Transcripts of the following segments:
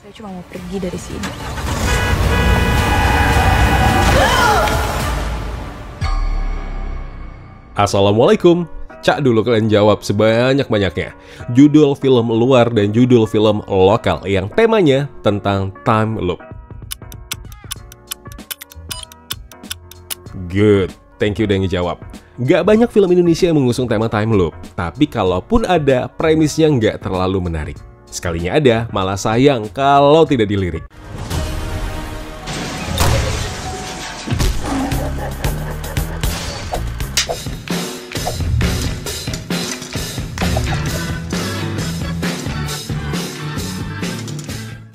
Saya cuma mau pergi dari sini. Assalamualaikum. Cak dulu kalian jawab sebanyak-banyaknya judul film luar dan judul film lokal yang temanya tentang time loop. Good, thank you udah ngejawab. Gak banyak film Indonesia yang mengusung tema time loop, tapi kalaupun ada, premisnya nggak terlalu menarik. Sekalinya ada, malah sayang kalau tidak dilirik.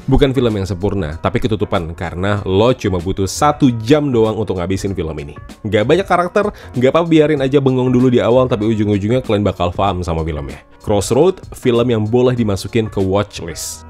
Bukan film yang sempurna, tapi ketutupan karena lo cuma butuh 1 jam doang untuk ngabisin film ini. Gak banyak karakter, gak apa-apa biarin aja bengong dulu di awal, tapi ujung-ujungnya kalian bakal paham sama filmnya. Crossroad, film yang boleh dimasukin ke watchlist.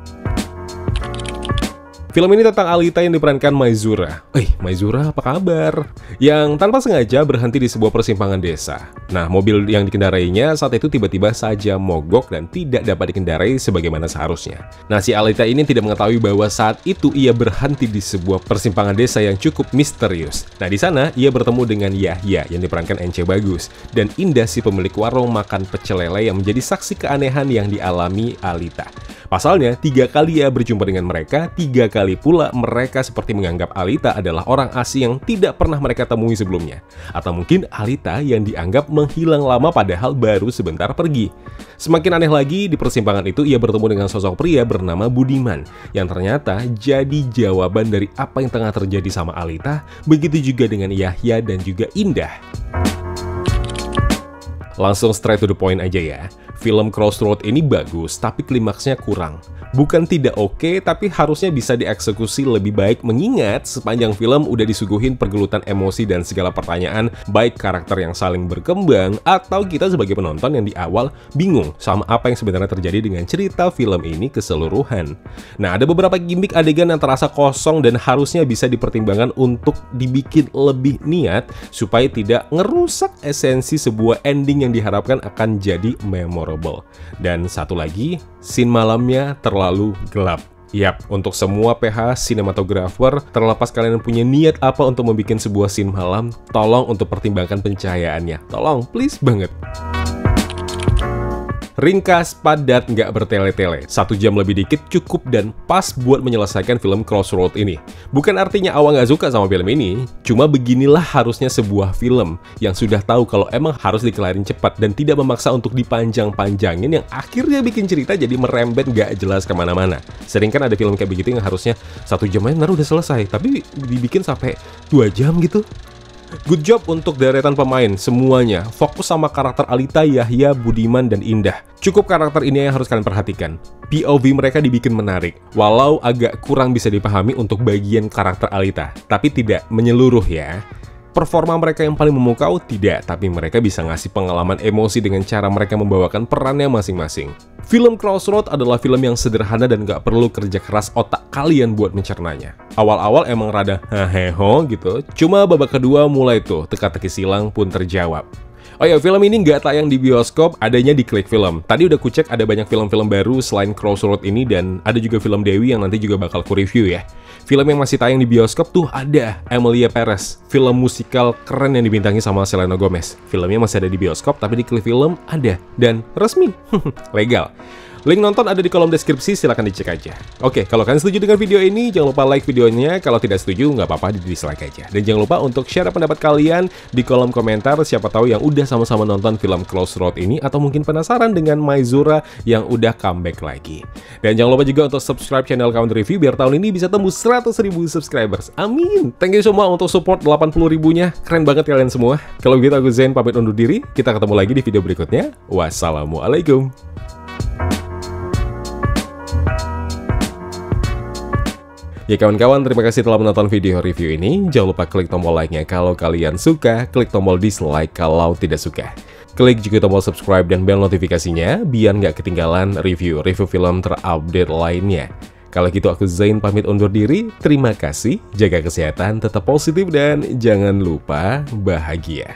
Film ini tentang Alita yang diperankan Maizura. Maizura apa kabar? Yang tanpa sengaja berhenti di sebuah persimpangan desa. Nah, mobil yang dikendarainya saat itu tiba-tiba saja mogok dan tidak dapat dikendarai sebagaimana seharusnya. Nah, si Alita ini tidak mengetahui bahwa saat itu ia berhenti di sebuah persimpangan desa yang cukup misterius. Nah, di sana ia bertemu dengan Yahya yang diperankan Ence Bagus dan Indah si pemilik warung makan pecel lele yang menjadi saksi keanehan yang dialami Alita. Pasalnya, 3 kali ia berjumpa dengan mereka, 3 kali pula mereka seperti menganggap Alita adalah orang asing yang tidak pernah mereka temui sebelumnya. Atau mungkin Alita yang dianggap menghilang lama padahal baru sebentar pergi. Semakin aneh lagi, di persimpangan itu ia bertemu dengan sosok pria bernama Budiman, yang ternyata jadi jawaban dari apa yang tengah terjadi sama Alita, begitu juga dengan Yahya dan juga Indah. Langsung straight to the point aja ya. Film Crossroad ini bagus, tapi klimaksnya kurang. Bukan tidak oke, tapi harusnya bisa dieksekusi lebih baik mengingat sepanjang film udah disuguhin pergelutan emosi dan segala pertanyaan, baik karakter yang saling berkembang, atau kita sebagai penonton yang di awal bingung sama apa yang sebenarnya terjadi dengan cerita film ini keseluruhan. Nah, ada beberapa gimmick adegan yang terasa kosong dan harusnya bisa dipertimbangkan untuk dibikin lebih niat supaya tidak ngerusak esensi sebuah ending yang diharapkan akan jadi memorable. Dan satu lagi, scene malamnya terlalu gelap. Yap, untuk semua PH sinematografer, terlepas kalian punya niat apa untuk membuat sebuah scene malam, tolong untuk pertimbangkan pencahayaannya. Tolong, please banget. Ringkas, padat, nggak bertele-tele. 1 jam lebih dikit cukup dan pas buat menyelesaikan film Crossroad ini. Bukan artinya awal nggak suka sama film ini, cuma beginilah harusnya sebuah film yang sudah tahu kalau emang harus dikelarin cepat dan tidak memaksa untuk dipanjang-panjangin yang akhirnya bikin cerita jadi merembet nggak jelas kemana-mana. Sering kan ada film kayak begitu yang harusnya 1 jam aja udah selesai, tapi dibikin sampai 2 jam gitu. Good job untuk deretan pemain, semuanya fokus sama karakter Alita, Yahya, Budiman, dan Indah. Cukup karakter ini yang harus kalian perhatikan. POV mereka dibikin menarik, walau agak kurang bisa dipahami untuk bagian karakter Alita, tapi tidak menyeluruh ya. Performa mereka yang paling memukau tidak, tapi mereka bisa ngasih pengalaman emosi dengan cara mereka membawakan perannya masing-masing. Film Crossroad adalah film yang sederhana dan gak perlu kerja keras otak kalian buat mencernanya. Awal-awal emang rada haheho gitu, cuma babak kedua mulai tuh teka-teki silang pun terjawab. Oh ya, film ini nggak tayang di bioskop, adanya di Klik Film. Tadi udah kucek ada banyak film-film baru selain Crossroad ini dan ada juga film Dewi yang nanti juga bakal ku-review ya. Film yang masih tayang di bioskop tuh ada Emilia Perez, film musikal keren yang dibintangi sama Selena Gomez. Filmnya masih ada di bioskop, tapi di Klik Film ada dan resmi, legal. Link nonton ada di kolom deskripsi, silahkan dicek aja. Oke, kalau kalian setuju dengan video ini, jangan lupa like videonya. Kalau tidak setuju, nggak apa-apa, di-dislike aja. Dan jangan lupa untuk share pendapat kalian di kolom komentar. Siapa tahu yang udah sama-sama nonton film Crossroad ini, atau mungkin penasaran dengan Maizura yang udah comeback lagi. Dan jangan lupa juga untuk subscribe channel Kawan Review, biar tahun ini bisa tembus 100.000 subscribers. Amin! Thank you semua untuk support 80.000-nya. Keren banget kalian semua. Kalau begitu, aku Zain pamit undur diri. Kita ketemu lagi di video berikutnya. Wassalamualaikum. Ya kawan-kawan, terima kasih telah menonton video review ini. Jangan lupa klik tombol like-nya kalau kalian suka, klik tombol dislike kalau tidak suka. Klik juga tombol subscribe dan bel notifikasinya, biar nggak ketinggalan review film terupdate lainnya. Kalau gitu aku Zain pamit undur diri, terima kasih, jaga kesehatan, tetap positif, dan jangan lupa bahagia.